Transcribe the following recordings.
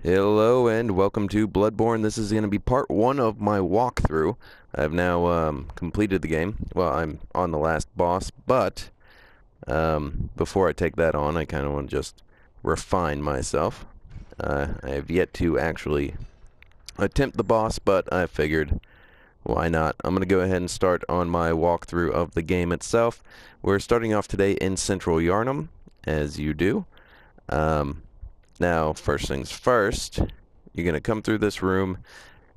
Hello and welcome to Bloodborne. This is going to be part one of my walkthrough. I've now completed the game. Well, I'm on the last boss, but before I take that on, I kind of want to just refine myself. I have yet to actually attempt the boss, but I figured, why not? I'm going to go ahead and start on my walkthrough of the game itself. We're starting off today in Central Yharnham, as you do. Now, first things first, you're going to come through this room,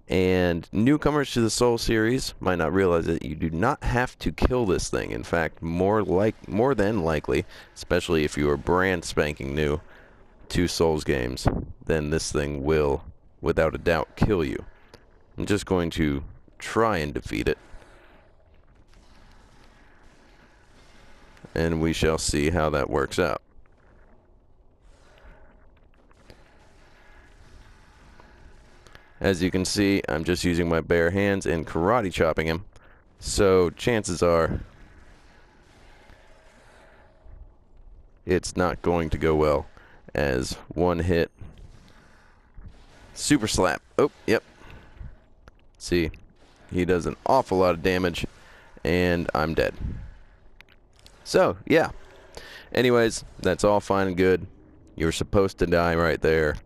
and newcomers to the Soul series might not realize that you do not have to kill this thing. In fact, more than likely, especially if you are brand spanking new to Souls games, then this thing will, without a doubt, kill you. I'm just going to try and defeat it, and we shall see how that works out. As you can see, I'm just using my bare hands and karate chopping him, so chances are it's not going to go well, as one hit, super slap. Oh, yep. See, he does an awful lot of damage, and I'm dead. So, yeah. Anyways, that's all fine and good. You're supposed to die right there.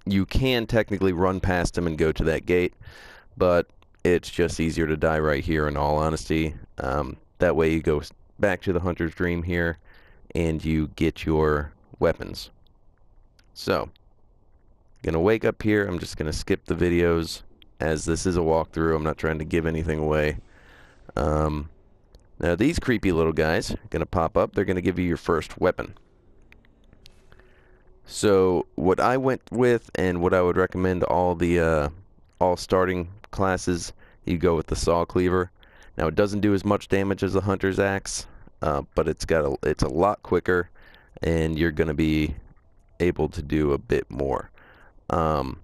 You can technically run past him and go to that gate, but it's just easier to die right here, in all honesty. That way you go back to the Hunter's Dream here, and you get your weapons. So, gonna wake up here. I'm just gonna skip the videos, as this is a walkthrough. I'm not trying to give anything away. Now these creepy little guys are gonna pop up. They're gonna give you your first weapon. So what I went with, and what I would recommend all starting classes, you go with the saw cleaver. Now it doesn't do as much damage as the hunter's axe, but it's a lot quicker, and you're gonna be able to do a bit more. Now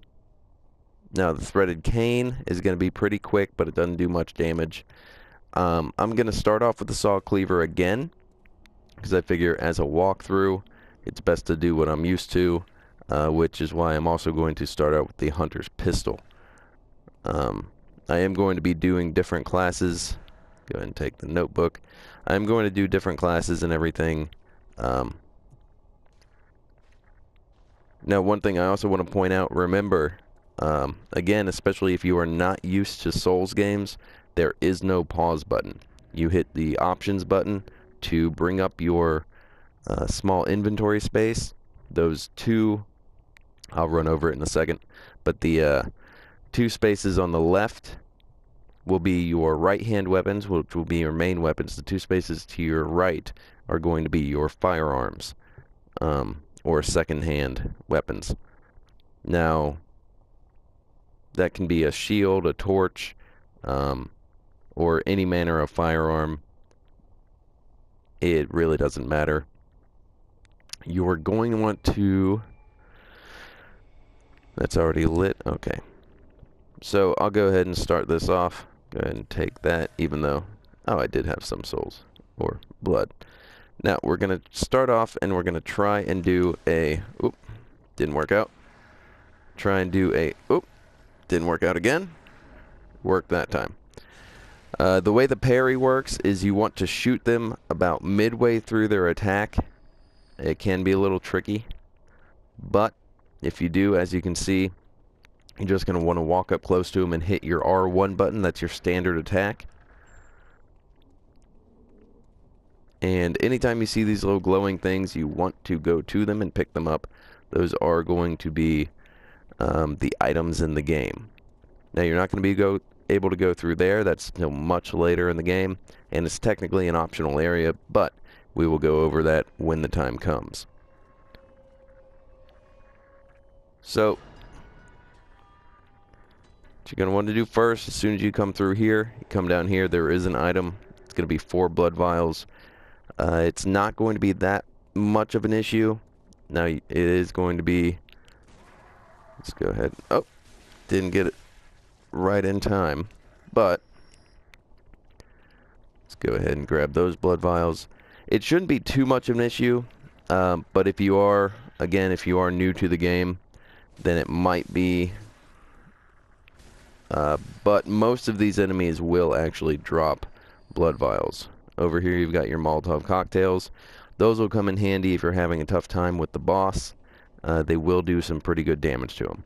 the threaded cane is gonna be pretty quick, but it doesn't do much damage. I'm gonna start off with the saw cleaver again, because I figure as a walkthrough, it's best to do what I'm used to, which is why I'm also going to start out with the hunter's pistol. I am going to be doing different classes. Go ahead and take the notebook. I'm going to do different classes and everything. Now, one thing I also want to point out, remember, again, especially if you are not used to Souls games, there is no pause button. You hit the options button to bring up your small inventory space. Those two, I'll run over it in a second, but the two spaces on the left will be your right hand weapons, which will be your main weapons. The two spaces to your right are going to be your firearms, or second hand weapons. Now, that can be a shield, a torch, or any manner of firearm. It really doesn't matter. You're going to want to... That's already lit. Okay. So I'll go ahead and start this off. Go ahead and take that, even though... Oh, I did have some souls. Or blood. Now, we're going to start off, and we're going to try and do a... Oop. Didn't work out. Try and do a... Oop. Didn't work out again. Worked that time. The way the parry works is you want to shoot them about midway through their attack. It can be a little tricky, but if you do, as you can see, you're just going to want to walk up close to them and hit your R1 button. That's your standard attack. And anytime you see these little glowing things, you want to go to them and pick them up. Those are going to be the items in the game. Now, you're not going to be able to go through there. That's till much later in the game, and it's technically an optional area, but we will go over that when the time comes. So, what you're going to want to do first, as soon as you come through here, you come down here, there is an item. It's going to be 4 blood vials. It's not going to be that much of an issue. Now, it is going to be... Let's go ahead. Oh, didn't get it right in time, but let's go ahead and grab those blood vials. It shouldn't be too much of an issue, but if you are again, if you are new to the game, then it might be, but most of these enemies will actually drop blood vials. Over here you've got your Molotov cocktails. Those will come in handy if you're having a tough time with the boss. They will do some pretty good damage to him.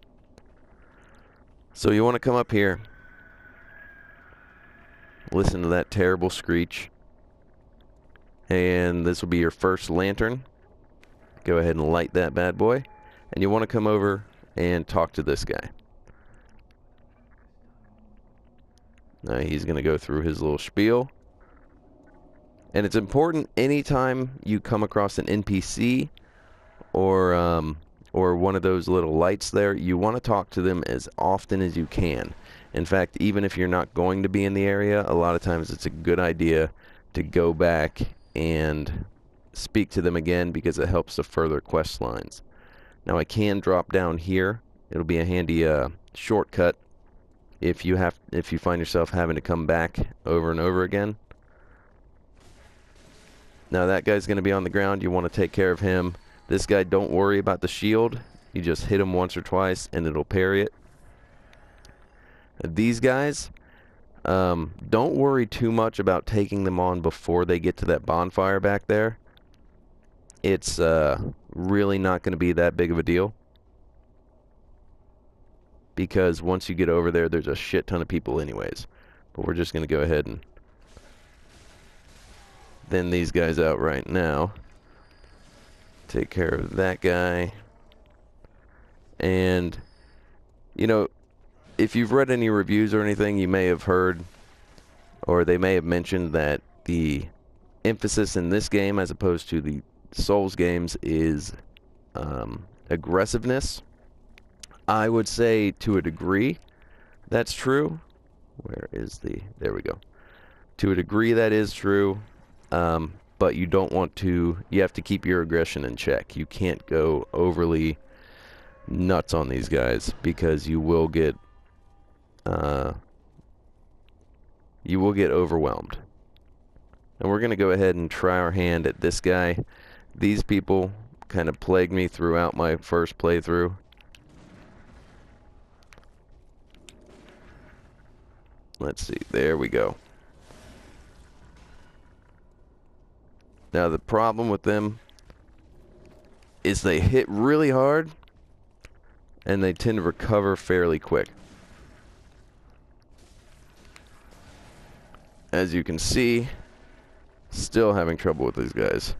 So you want to come up here, listen to that terrible screech, and this will be your first lantern. Go ahead and light that bad boy, and you want to come over and talk to this guy. Now he's going to go through his little spiel. And it's important anytime you come across an NPC or one of those little lights there, you want to talk to them as often as you can. In fact, even if you're not going to be in the area, a lot of times it's a good idea to go back and speak to them again because it helps to further quest lines. Now I can drop down here. It'll be a handy shortcut if you find yourself having to come back over and over again. Now that guy's going to be on the ground. You want to take care of him. This guy, don't worry about the shield. You just hit him once or twice and it'll parry it. These guys, don't worry too much about taking them on before they get to that bonfire back there. It's really not going to be that big of a deal. Because once you get over there, there's a shit ton of people anyways. But we're just going to go ahead and thin these guys out right now. Take care of that guy. And, you know, if you've read any reviews or anything, you may have heard, or they may have mentioned that the emphasis in this game, as opposed to the Souls games, is aggressiveness. I would say to a degree that's true. Where is the... There we go. To a degree that is true. But you don't want to... You have to keep your aggression in check. You can't go overly nuts on these guys because you will get overwhelmed. And we're going to go ahead and try our hand at this guy. These people kind of plagued me throughout my first playthrough. Let's see. There we go. Now the problem with them is they hit really hard and they tend to recover fairly quick. As you can see, still having trouble with these guys.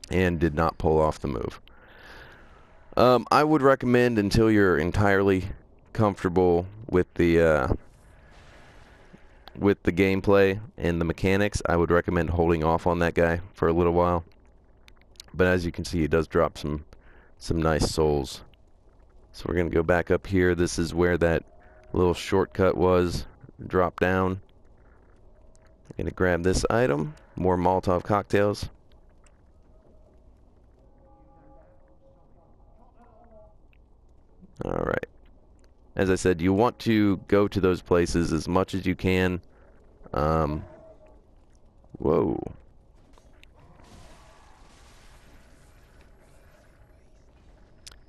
And did not pull off the move. I would recommend, until you're entirely comfortable with the gameplay and the mechanics, I would recommend holding off on that guy for a little while. But as you can see, he does drop some nice souls. So we're going to go back up here. This is where that little shortcut was. Drop down. I'm going to grab this item. More Molotov cocktails. Alright. As I said, you want to go to those places as much as you can. Whoa.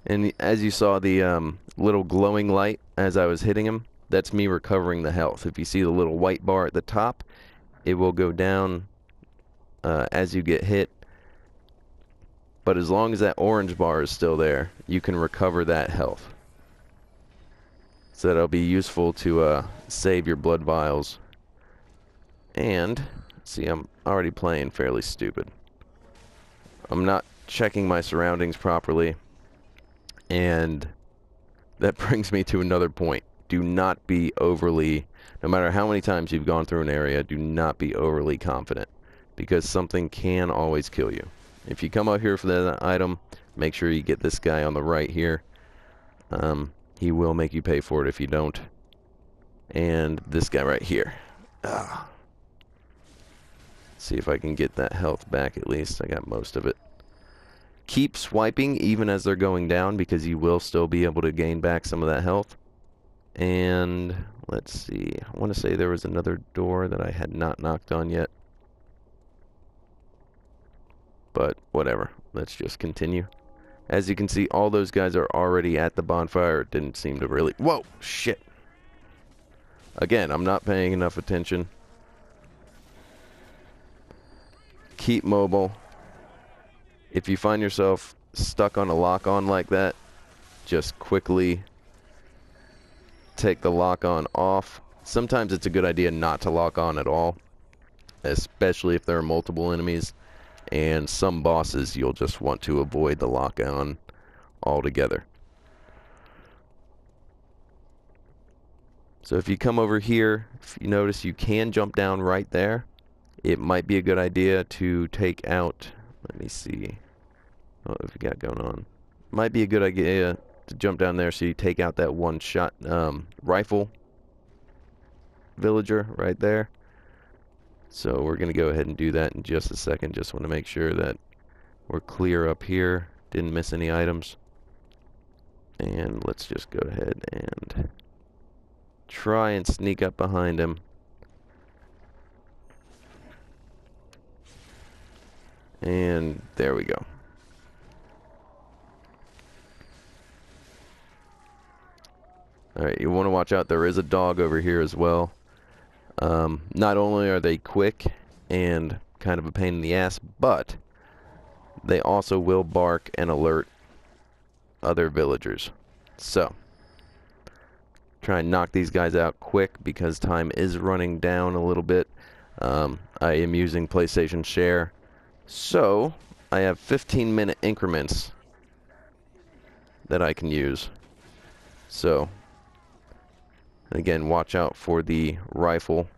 And as you saw, the little glowing light as I was hitting him, that's me recovering the health. If you see the little white bar at the top, it will go down as you get hit. But as long as that orange bar is still there, you can recover that health. So that'll be useful to save your blood vials. And, see, I'm already playing fairly stupid. I'm not checking my surroundings properly. And that brings me to another point. Do not be overly, no matter how many times you've gone through an area, do not be overly confident. Because something can always kill you. If you come out here for that item, make sure you get this guy on the right here. He will make you pay for it if you don't. And this guy right here. See if I can get that health back at least. I got most of it. Keep swiping even as they're going down, because you will still be able to gain back some of that health. And let's see. I want to say there was another door that I had not knocked on yet. But whatever. let's just continue. As you can see, all those guys are already at the bonfire. It didn't seem to really... Whoa! Shit! Again, I'm not paying enough attention. Keep mobile. If you find yourself stuck on a lock-on like that, just quickly take the lock-on off. Sometimes it's a good idea not to lock on at all, especially if there are multiple enemies. And some bosses, you'll just want to avoid the lock-on altogether. So if you come over here, if you notice you can jump down right there, it might be a good idea to take out, let me see, what have we got going on? Might be a good idea to jump down there so you take out that one-shot rifle villager right there. So we're going to go ahead and do that in just a second. Just want to make sure that we're clear up here. Didn't miss any items. And let's just go ahead and try and sneak up behind him. And there we go. Alright, you want to watch out. There is a dog over here as well. Not only are they quick and kind of a pain in the ass, but they also will bark and alert other villagers. So, try and knock these guys out quick because time is running down a little bit. I am using PlayStation Share, so I have 15-minute increments that I can use. So, again, watch out for the rifle.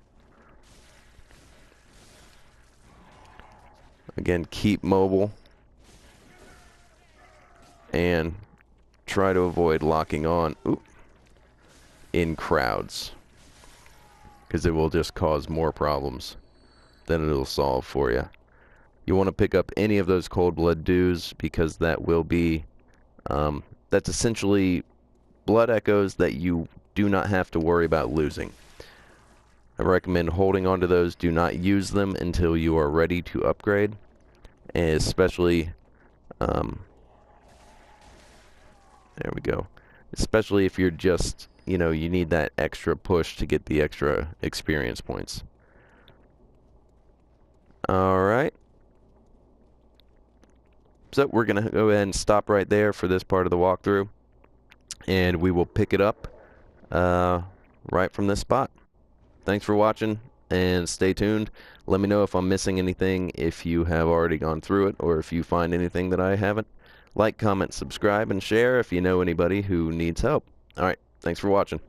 Again, keep mobile. And try to avoid locking on in crowds. Because it will just cause more problems than it'll solve for you. You want to pick up any of those cold blood dues because that will be... that's essentially blood echoes that you do not have to worry about losing. I recommend holding on to those. Do not use them until you are ready to upgrade. And especially, there we go. Especially if you're just, you know, you need that extra push to get the extra experience points. Alright. So we're going to go ahead and stop right there for this part of the walkthrough. And we will pick it up right from this spot. Thanks for watching, and stay tuned. Let me know if I'm missing anything, if you have already gone through it, or if you find anything that I haven't. Like, comment, subscribe, and share if you know anybody who needs help. Alright, thanks for watching.